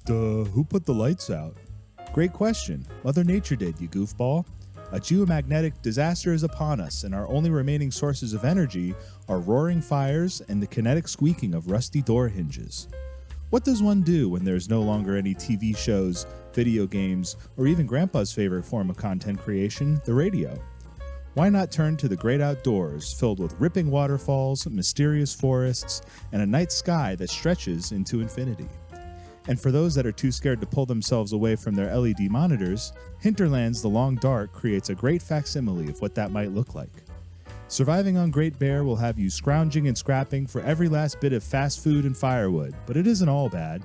Duh, who put the lights out? Great question. Mother Nature did, you goofball. A geomagnetic disaster is upon us, and our only remaining sources of energy are roaring fires and the kinetic squeaking of rusty door hinges. What does one do when there's no longer any TV shows, video games, or even Grandpa's favorite form of content creation, the radio? Why not turn to the great outdoors, filled with ripping waterfalls, mysterious forests, and a night sky that stretches into infinity? And for those that are too scared to pull themselves away from their LED monitors, Hinterland's The Long Dark creates a great facsimile of what that might look like. Surviving on Great Bear will have you scrounging and scrapping for every last bit of fast food and firewood, but it isn't all bad.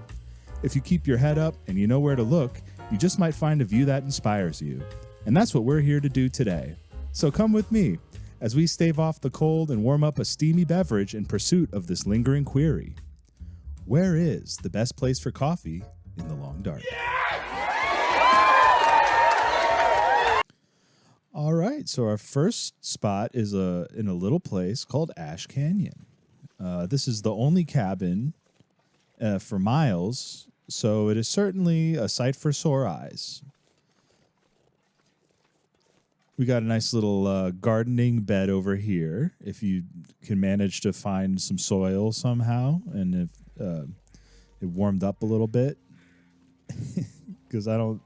If you keep your head up and you know where to look, you just might find a view that inspires you. And that's what we're here to do today. So come with me as we stave off the cold and warm up a steamy beverage in pursuit of this lingering query. Where is the best place for coffee in the long dark? All right, so our first spot is in a little place called Ash Canyon. This is the only cabin for miles, so it is certainly a sight for sore eyes. We got a nice little gardening bed over here. If you can manage to find some soil somehow, and if it warmed up a little bit, because you're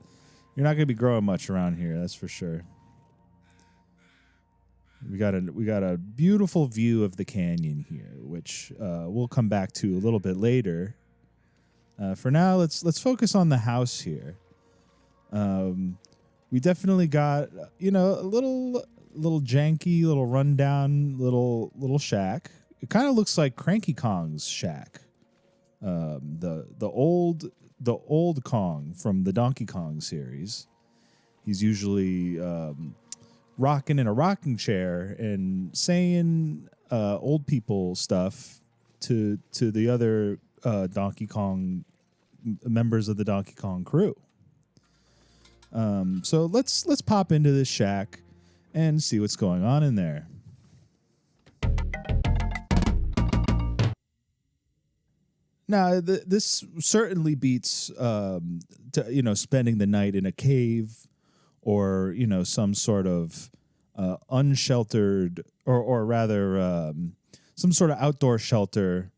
not going to be growing much around here, that's for sure. We got a beautiful view of the canyon here, which we'll come back to a little bit later. For now, let's focus on the house here. We definitely got a little janky, little rundown, little shack. It kind of looks like Cranky Kong's shack. The old Kong from the Donkey Kong series. He's usually rocking in a rocking chair and saying old people stuff to the other Donkey Kong members of the Donkey Kong crew. So let's pop into this shack and see what's going on in there. Now, this certainly beats, spending the night in a cave or, some sort of unsheltered or rather some sort of outdoor shelter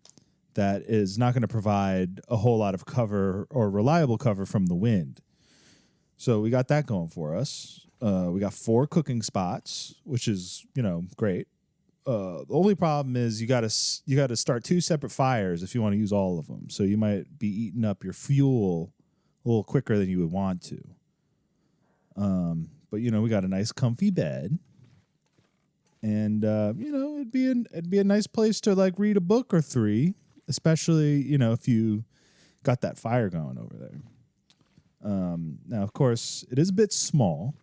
that is not going to provide a whole lot of cover or reliable cover from the wind. So we got that going for us. We got 4 cooking spots, which is, great. The only problem is you got to start 2 separate fires if you want to use all of them. So you might be eating up your fuel a little quicker than you would want to. But we got a nice comfy bed, and it'd be a nice place to like read a book or 3, especially if you got that fire going over there. Now, of course, it is a bit small.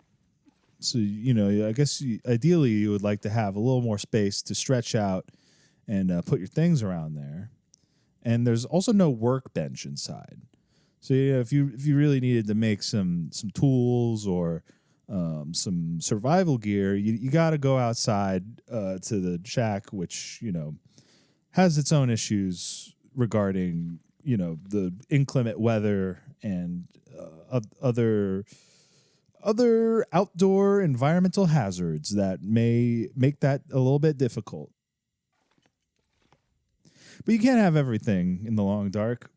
So, I guess ideally you would like to have a little more space to stretch out and put your things around there. And there's also no workbench inside. So, if you really needed to make some tools or some survival gear, you got to go outside to the shack, which, has its own issues regarding, the inclement weather and other outdoor environmental hazards that may make that a little bit difficult. But you can't have everything in the long dark.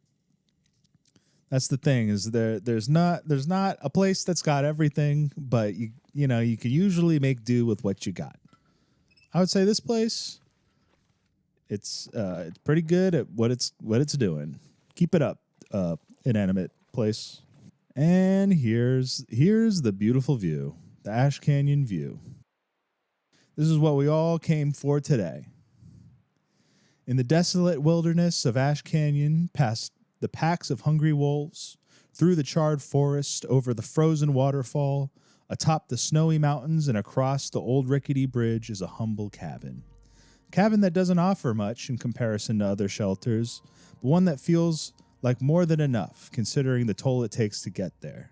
That's the thing, is there's not a place that's got everything, but you can usually make do with what you got. I would say this place, it's pretty good at what it's doing. Keep it up, inanimate place. And here's the beautiful view, the Ash Canyon view. This is what we all came for today. In the desolate wilderness of Ash Canyon, past the packs of hungry wolves, through the charred forest, over the frozen waterfall, atop the snowy mountains and across the old rickety bridge is a humble cabin. A cabin that doesn't offer much in comparison to other shelters, but one that feels like more than enough, considering the toll it takes to get there.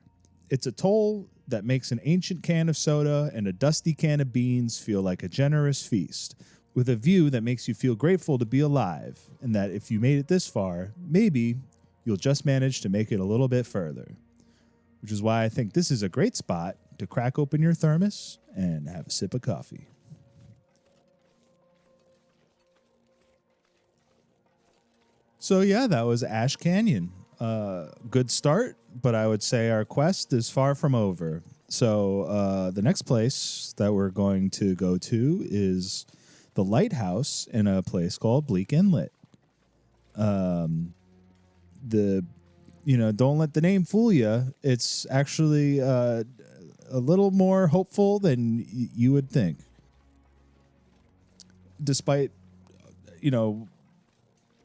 It's a toll that makes an ancient can of soda and a dusty can of beans feel like a generous feast, with a view that makes you feel grateful to be alive, and that if you made it this far, maybe you'll just manage to make it a little bit further, which is why I think this is a great spot to crack open your thermos and have a sip of coffee. So yeah, that was Ash Canyon. Good start, but I would say our quest is far from over. So the next place that we're going to go to is the lighthouse in a place called Bleak Inlet. Don't let the name fool you. It's actually a little more hopeful than you would think. Despite,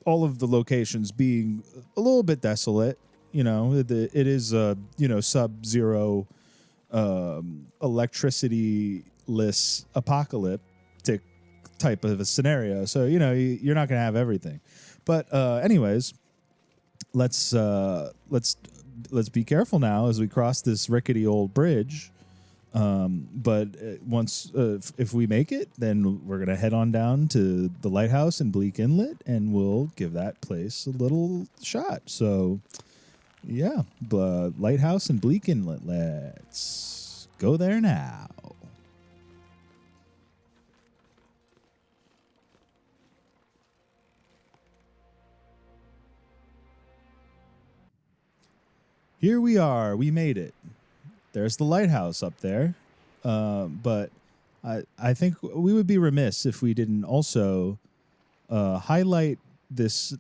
all of the locations being a little bit desolate, it is a, sub-zero electricity-less apocalyptic type of a scenario. So, you're not going to have everything. But anyways, let's be careful now as we cross this rickety old bridge. But once if we make it, then we're gonna head on down to the lighthouse in Bleak Inlet, and we'll give that place a little shot. So, yeah, the lighthouse in Bleak Inlet. Let's go there now. Here we are. We made it. There's the lighthouse up there. But I think we would be remiss if we didn't also highlight this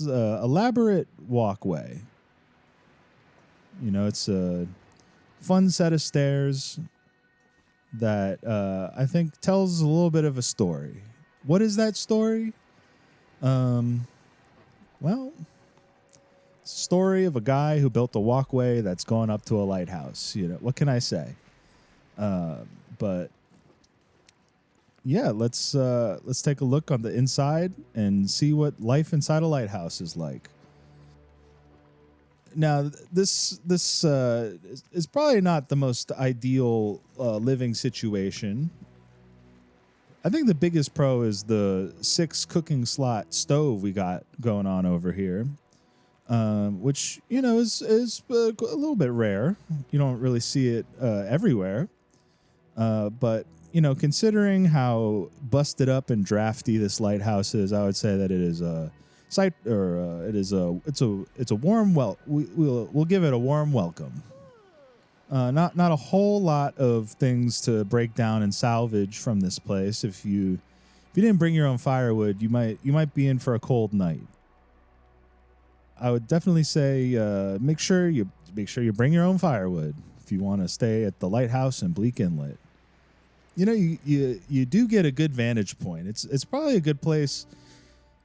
elaborate walkway. It's a fun set of stairs that I think tells a little bit of a story. What is that story? Well, story of a guy who built a walkway that's gone up to a lighthouse. What can I say? But yeah, let's take a look on the inside and see what life inside a lighthouse is like. Now, this is probably not the most ideal living situation. I think the biggest pro is the 6 cooking slot stove we got going on over here. Which is a little bit rare. You don't really see it everywhere. But considering how busted up and drafty this lighthouse is, I would say that it is a site, or it's a warm we'll give it a warm welcome. Not a whole lot of things to break down and salvage from this place. If you didn't bring your own firewood, you might be in for a cold night. I would definitely say make sure you bring your own firewood if you want to stay at the lighthouse in Bleak Inlet. You do get a good vantage point. It's probably a good place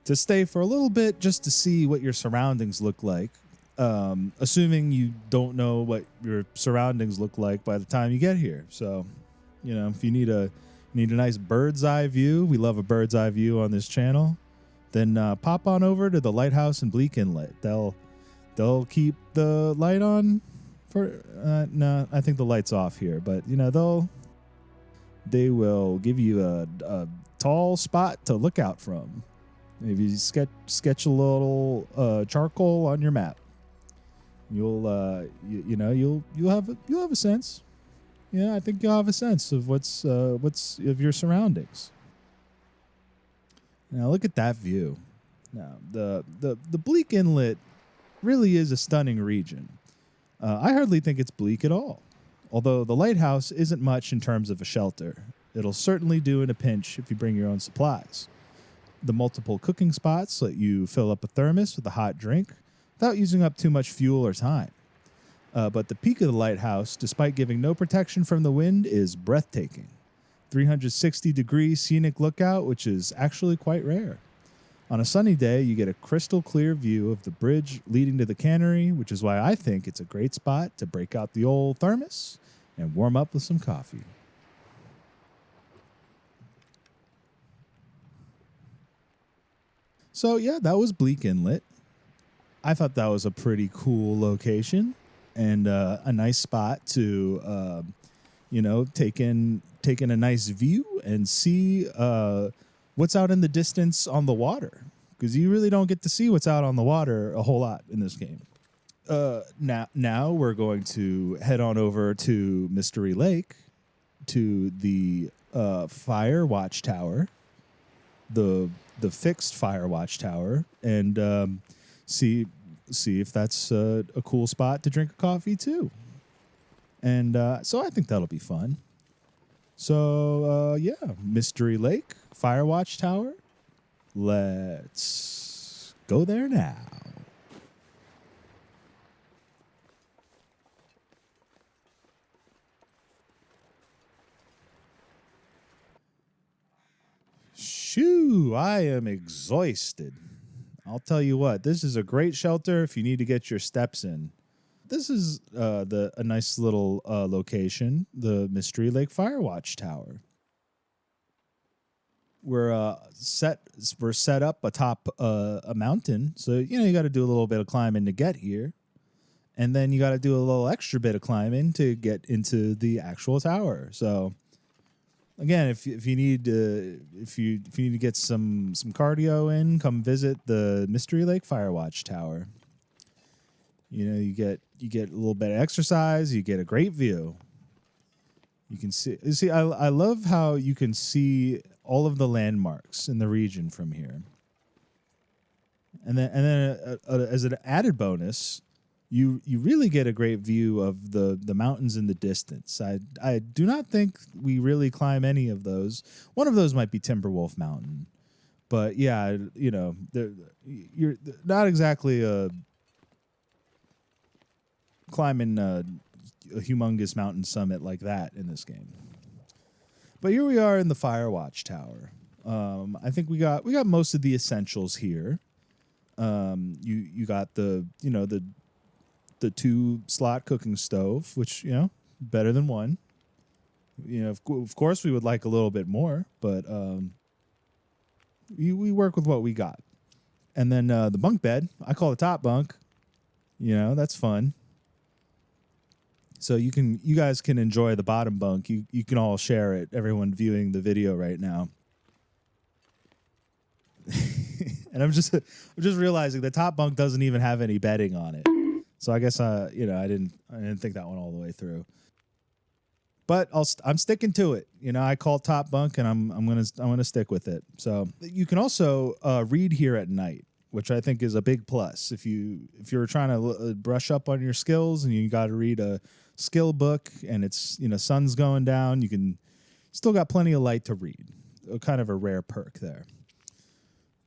to stay for a little bit just to see what your surroundings look like. Assuming you don't know what your surroundings look like by the time you get here. So, if you need a nice bird's eye view, we love a bird's eye view on this channel. Then pop on over to the lighthouse in Bleak Inlet. They'll keep the light on for no, I think the light's off here, but they will give you a tall spot to look out from. Maybe sketch a little charcoal on your map. You'll have a sense. Yeah, I think you'll have a sense of what's of your surroundings. Now look at that view. Now the Bleak Inlet really is a stunning region. I hardly think it's bleak at all. Although the lighthouse isn't much in terms of a shelter. It'll certainly do in a pinch if you bring your own supplies. The multiple cooking spots let you fill up a thermos with a hot drink without using up too much fuel or time. But the peak of the lighthouse, despite giving no protection from the wind, is breathtaking. 360-degree scenic lookout, which is actually quite rare. On a sunny day, you get a crystal clear view of the bridge leading to the cannery, which is why I think it's a great spot to break out the old thermos and warm up with some coffee. So yeah, that was Bleak Inlet. I thought that was a pretty cool location and a nice spot to, take in a nice view and see what's out in the distance on the water. because you really don't get to see what's out on the water a whole lot in this game. Now we're going to head on over to Mystery Lake, to the fire watchtower, the fixed fire watchtower, and see if that's a cool spot to drink a coffee too. And so I think that'll be fun. So yeah, Mystery Lake, fire watchtower. Let's go there now. Shoo, I am exhausted. I'll tell you what, this is a great shelter if you need to get your steps in. This is a nice little location, the Mystery Lake Fire Watch Tower. We're set up atop a mountain, so you got to do a little bit of climbing to get here, and then you got to do a little extra bit of climbing to get into the actual tower. So again, if you need to get some cardio in, come visit the Mystery Lake Fire Watch Tower. You get a little bit of exercise, you get a great view. You can see I love how you can see all of the landmarks in the region from here. And then as an added bonus, you really get a great view of the mountains in the distance. I do not think we really climb any of those. One of those might be Timberwolf Mountain. But yeah, you're not exactly climbing a humongous mountain summit like that in this game. But here we are in the Firewatch Tower. I think we got most of the essentials here. You got the 2-slot cooking stove, which better than one. Of course we would like a little bit more, but we work with what we got. And then the bunk bed, I call it top bunk. That's fun. So you guys can enjoy the bottom bunk. You can all share it. Everyone viewing the video right now. And I'm just realizing the top bunk doesn't even have any bedding on it. So I guess I didn't think that one all the way through. But I'm sticking to it. I call top bunk, and I'm gonna stick with it. So you can also read here at night, which I think is a big plus. If you're trying to brush up on your skills and you got to read a skill book and it's sun's going down, you can still got plenty of light to read. Kind of a rare perk there.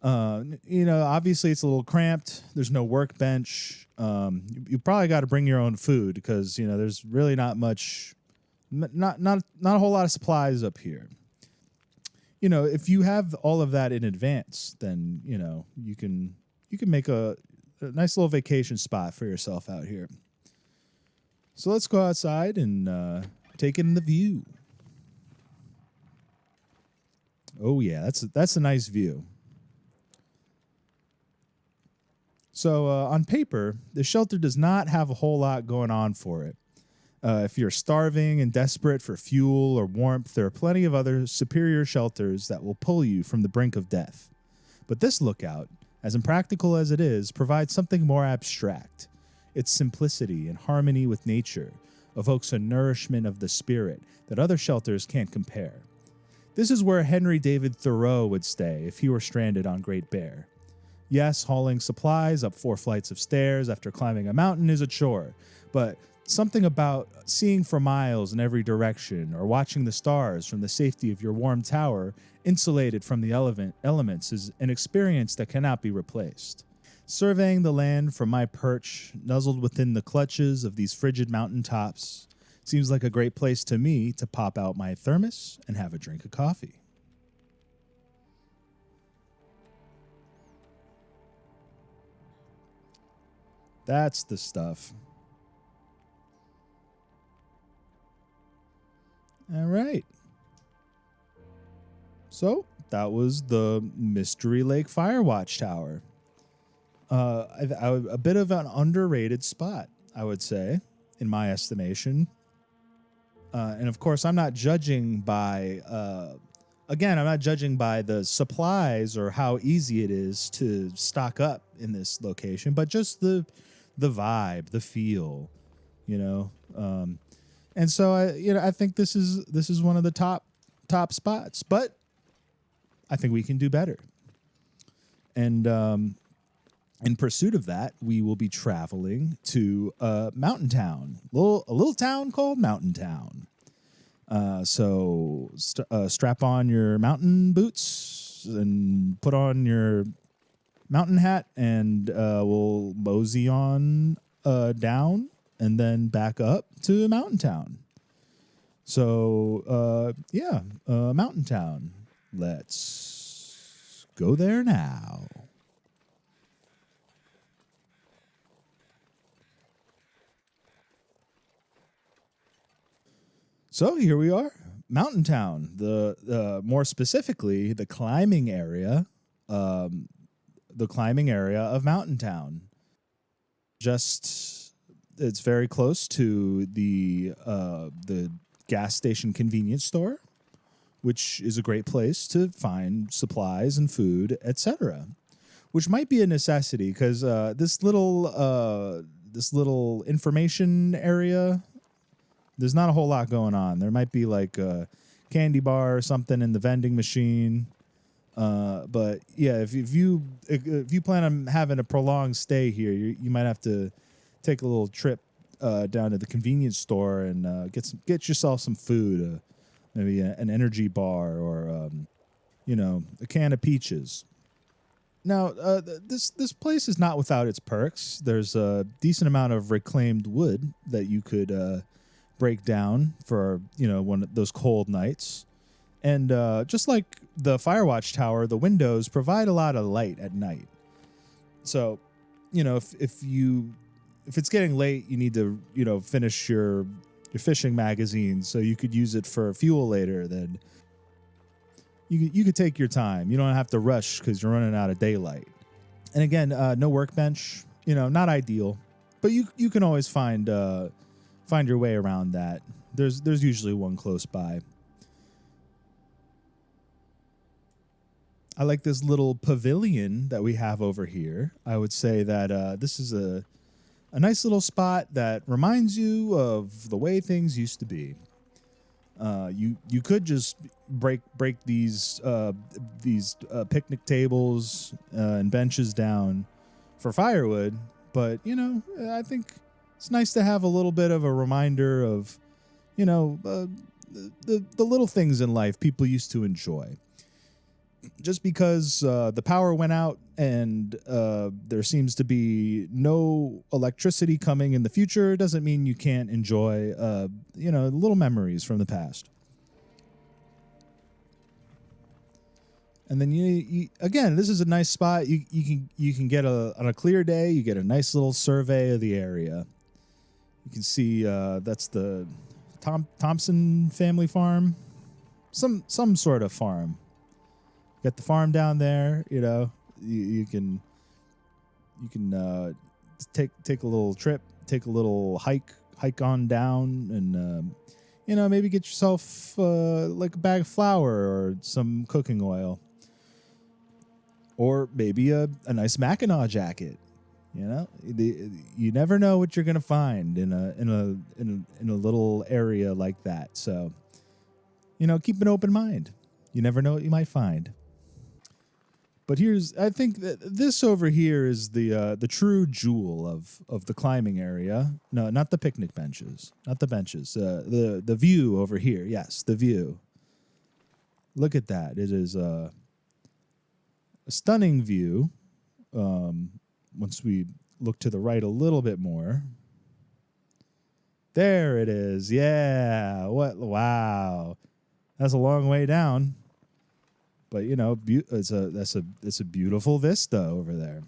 Obviously it's a little cramped. There's no workbench. You probably got to bring your own food because there's really not much, not a whole lot of supplies up here. If you have all of that in advance, then you can make a nice little vacation spot for yourself out here. So let's go outside and take in the view. Oh yeah, that's a nice view. So on paper, the shelter does not have a whole lot going on for it. If you're starving and desperate for fuel or warmth, there are plenty of other superior shelters that will pull you from the brink of death. But this lookout, as impractical as it is, provides something more abstract. Its simplicity and harmony with nature evokes a nourishment of the spirit that other shelters can't compare. This is where Henry David Thoreau would stay if he were stranded on Great Bear. Yes, hauling supplies up 4 flights of stairs after climbing a mountain is a chore, but something about seeing for miles in every direction or watching the stars from the safety of your warm tower, insulated from the elements, is an experience that cannot be replaced. Surveying the land from my perch, nuzzled within the clutches of these frigid mountain tops, seems like a great place to me to pop out my thermos and have a drink of coffee. That's the stuff. All right. So that was the Mystery Lake Fire Watch Tower. A bit of an underrated spot, I would say, in my estimation. And of course, I'm not judging by again, I'm not judging by the supplies or how easy it is to stock up in this location, but just the vibe, the feel, you know. And so I think this is one of the top spots, but I think we can do better. And in pursuit of that, we will be traveling to Mountain Town, a little town called Mountain Town. So strap on your mountain boots and put on your mountain hat, and we'll mosey on down and then back up to Mountain Town. So Mountain Town. Let's go there now. So here we are, Mountain Town. The more specifically, the climbing area of Mountain Town. Just it's very close to the gas station convenience store, which is a great place to find supplies and food, etc. Which might be a necessity because this little information area, there's not a whole lot going on. There might be like a candy bar or something in the vending machine. But yeah, if you plan on having a prolonged stay here, you might have to take a little trip down to the convenience store and get yourself some food, maybe an energy bar or a can of peaches. Now, this place is not without its perks. There's a decent amount of reclaimed wood that you could break down for one of those cold nights. And just like the Firewatch Tower, the windows provide a lot of light at night. So, if it's getting late, you need to finish your fishing magazine so you could use it for fuel later. Then you could take your time. You don't have to rush because you're running out of daylight. And again, no workbench. Not ideal, but you can always find your way around that. There's usually one close by. I like this little pavilion that we have over here. I would say that this is a nice little spot that reminds you of the way things used to be. You could just break these picnic tables and benches down for firewood, but I think it's nice to have a little bit of a reminder of the little things in life people used to enjoy. Just because the power went out and there seems to be no electricity coming in the future doesn't mean you can't enjoy little memories from the past. And then you again, this is a nice spot. You can get on a clear day. You get a nice little survey of the area. You can see that's the Thompson family farm, some sort of farm. Got the farm down there. You can take a little trip, take a little hike on down, and maybe get yourself like a bag of flour or some cooking oil, or maybe a nice Mackinac jacket. You never know what you're gonna find in a little area like that. So, keep an open mind. You never know what you might find. But I think that this over here is the true jewel of the climbing area. No, not the picnic benches, not the benches. The view over here. Yes, the view. Look at that. It is a stunning view. Once we look to the right a little bit more. There it is. Yeah. Wow. That's a long way down. But it's a beautiful vista over there.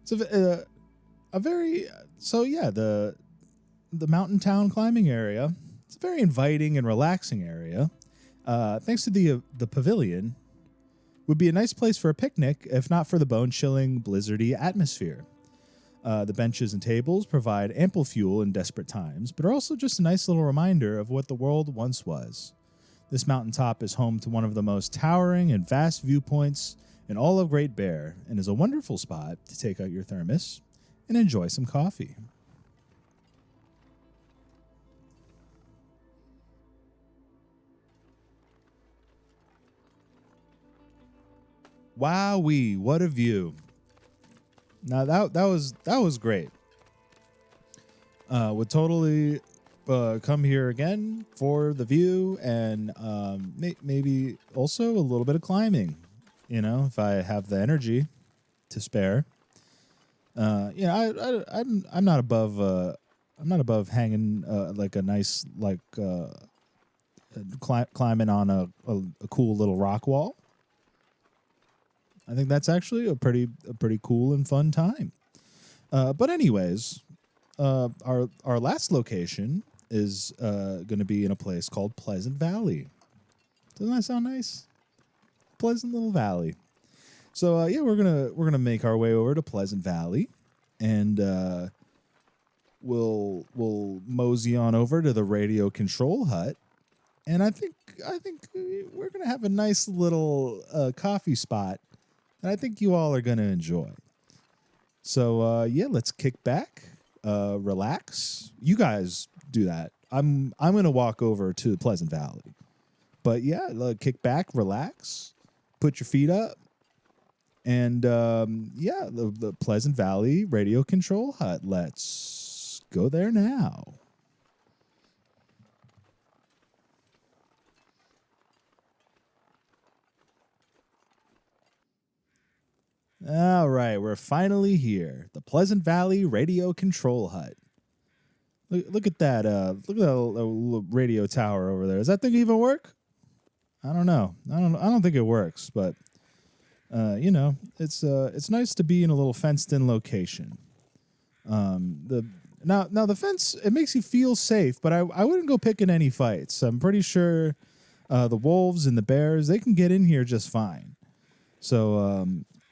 It's the Mountain Town climbing area. It's a very inviting and relaxing area. Thanks to the pavilion, would be a nice place for a picnic, if not for the bone-chilling, blizzardy atmosphere. The benches and tables provide ample fuel in desperate times, but are also just a nice little reminder of what the world once was. This mountaintop is home to one of the most towering and vast viewpoints in all of Great Bear and is a wonderful spot to take out your thermos and enjoy some coffee. Wowee, what a view. Now that was great. Would totally come here again for the view and maybe also a little bit of climbing, if I have the energy to spare. I'm not above hanging like a nice climbing on a cool little rock wall. I think that's actually a pretty cool and fun time. But anyways, our last location is going to be in a place called Pleasant Valley. Doesn't that sound nice? Pleasant little valley. So we're gonna make our way over to Pleasant Valley, and we'll mosey on over to the radio control hut, and I think we're gonna have a nice little coffee spot that I think you all are gonna enjoy. So let's kick back, relax. You guys do that. I'm gonna walk over to Pleasant Valley, but kick back, relax, put your feet up. And the Pleasant Valley Radio Control Hut. Let's go there now. All right, we're finally here. The Pleasant Valley Radio Control Hut. Look at that. Look at that little radio tower over there. Does that thing even work? I don't know. I don't think it works, but. It's nice to be in a little fenced-in location. The fence, it makes you feel safe, but I wouldn't go picking any fights. I'm pretty sure the wolves and the bears, they can get in here just fine. So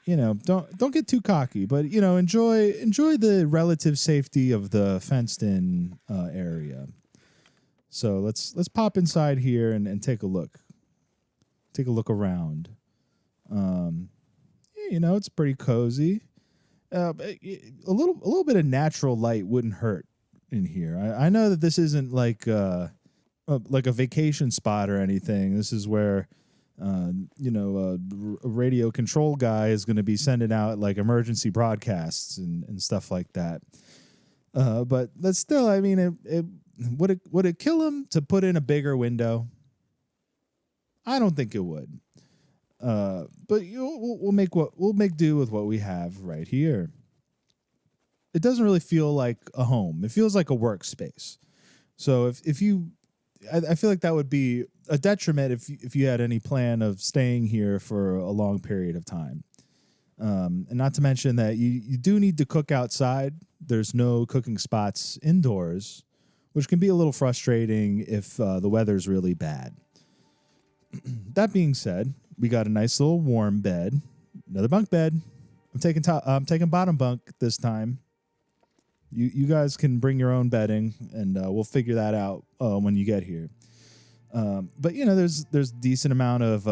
don't get too cocky, but enjoy the relative safety of the fenced-in area. So let's pop inside here and take a look. Take a look around. It's pretty cozy. A little bit of natural light wouldn't hurt in here. I know that this isn't like a vacation spot or anything. This is where a radio control guy is going to be sending out like emergency broadcasts and stuff like that. But that's still, I mean, would it kill him to put in a bigger window? I don't think it would. But we'll make do with what we have right here. It doesn't really feel like a home. It feels like a workspace. So I feel like that would be a detriment if you had any plan of staying here for a long period of time. And not to mention that you do need to cook outside. There's no cooking spots indoors, which can be a little frustrating if the weather's really bad. That being said, we got a nice little warm bed, another bunk bed. I'm taking bottom bunk this time. You guys can bring your own bedding, and we'll figure that out when you get here. But there's decent amount of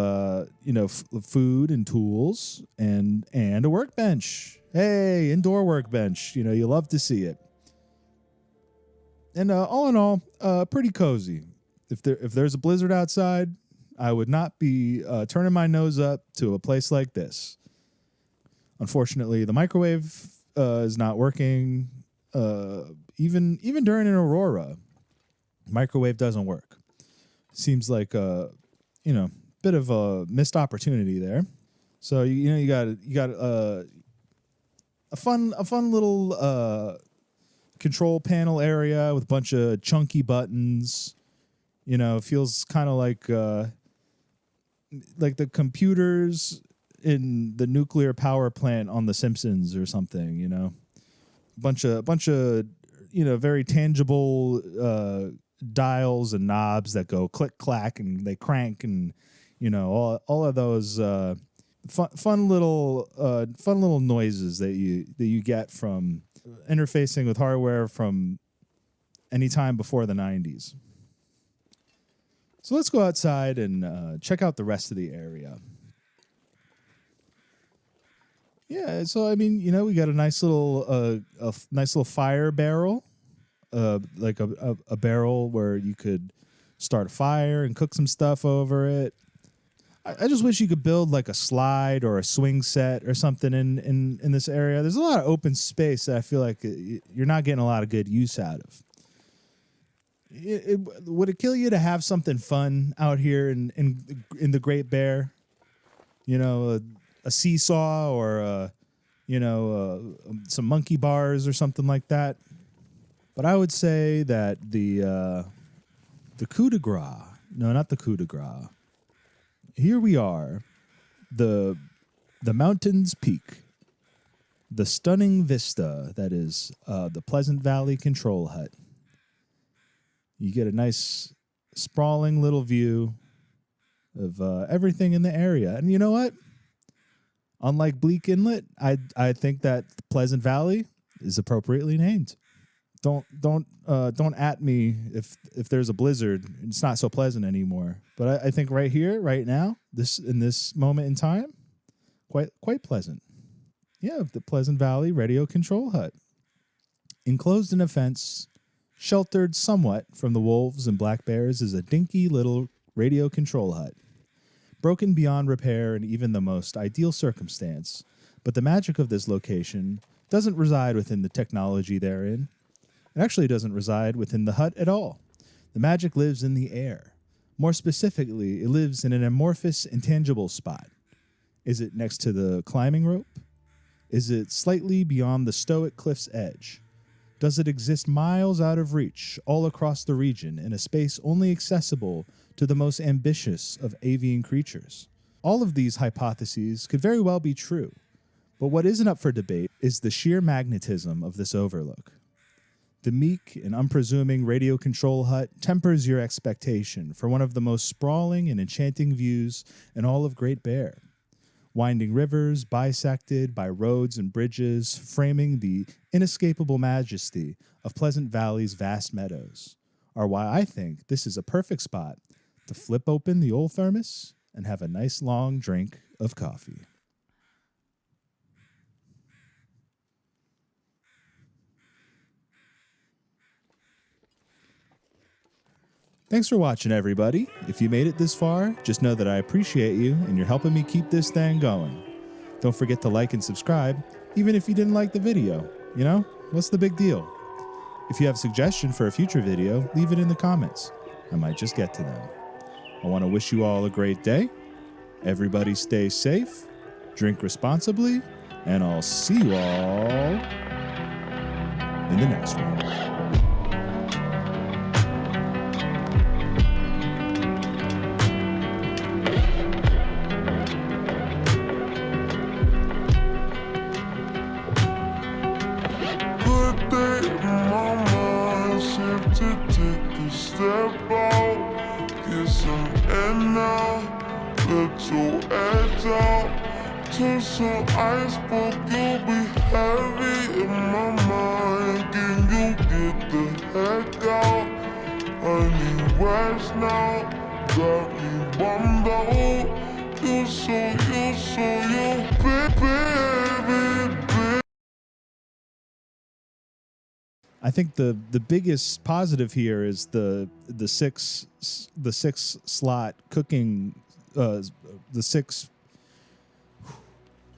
food and tools and a workbench. Hey, indoor workbench. You love to see it. And all in all, pretty cozy. If there's a blizzard outside, I would not be turning my nose up to a place like this. Unfortunately, the microwave is not working. Even during an aurora, microwave doesn't work. Seems like a bit of a missed opportunity there. So you got a fun little control panel area with a bunch of chunky buttons. It feels kind of like the computers in the nuclear power plant on The Simpsons or something. Bunch of very tangible dials and knobs that go click clack and they crank and all of those fun little noises that you get from interfacing with hardware from any time before the 90s. So let's go outside and check out the rest of the area. Yeah, so I mean, we got a nice little nice little fire barrel, like a barrel where you could start a fire and cook some stuff over it. I just wish you could build like a slide or a swing set or something in this area. There's a lot of open space that I feel like you're not getting a lot of good use out of. Would it kill you to have something fun out here in the Great Bear? A seesaw or some monkey bars or something like that. But I would say that the coup de grace. No, not the coup de grace. Here we are, the mountain's peak, the stunning vista that is the Pleasant Valley Control Hut. You get a nice sprawling little view of everything in the area. And you know what? Unlike Bleak Inlet, I think that Pleasant Valley is appropriately named. Don't at me if there's a blizzard. It's not so pleasant anymore. But I think right here, right now, in this moment in time, quite pleasant. Yeah, the Pleasant Valley Radio Control Hut, enclosed in a fence, sheltered somewhat from the wolves and black bears, is a dinky little radio control hut, broken beyond repair in even the most ideal circumstance. But the magic of this location doesn't reside within the technology therein. It actually doesn't reside within the hut at all. The magic lives in the air. More specifically, it lives in an amorphous, intangible spot. Is it next to the climbing rope? Is it slightly beyond the stoic cliff's edge? Does it exist miles out of reach, all across the region, in a space only accessible to the most ambitious of avian creatures? All of these hypotheses could very well be true, but what isn't up for debate is the sheer magnetism of this overlook. The meek and unpresuming radio control hut tempers your expectation for one of the most sprawling and enchanting views in all of Great Bear. Winding rivers bisected by roads and bridges, framing the inescapable majesty of Pleasant Valley's vast meadows, are why I think this is a perfect spot to flip open the old thermos and have a nice long drink of coffee. Thanks for watching, everybody. If you made it this far, just know that I appreciate you and you're helping me keep this thing going. Don't forget to like and subscribe, even if you didn't like the video. What's the big deal? If you have a suggestion for a future video, leave it in the comments. I might just get to them. I want to wish you all a great day. Everybody stay safe, drink responsibly, and I'll see you all in the next one. Step out, get some air now, let your edge out, turn some iceberg, you'll be heavy in my mind, can you get the heck out, I need rest now, got me bummed out, you baby. I think the biggest positive here is the six slot cooking, the six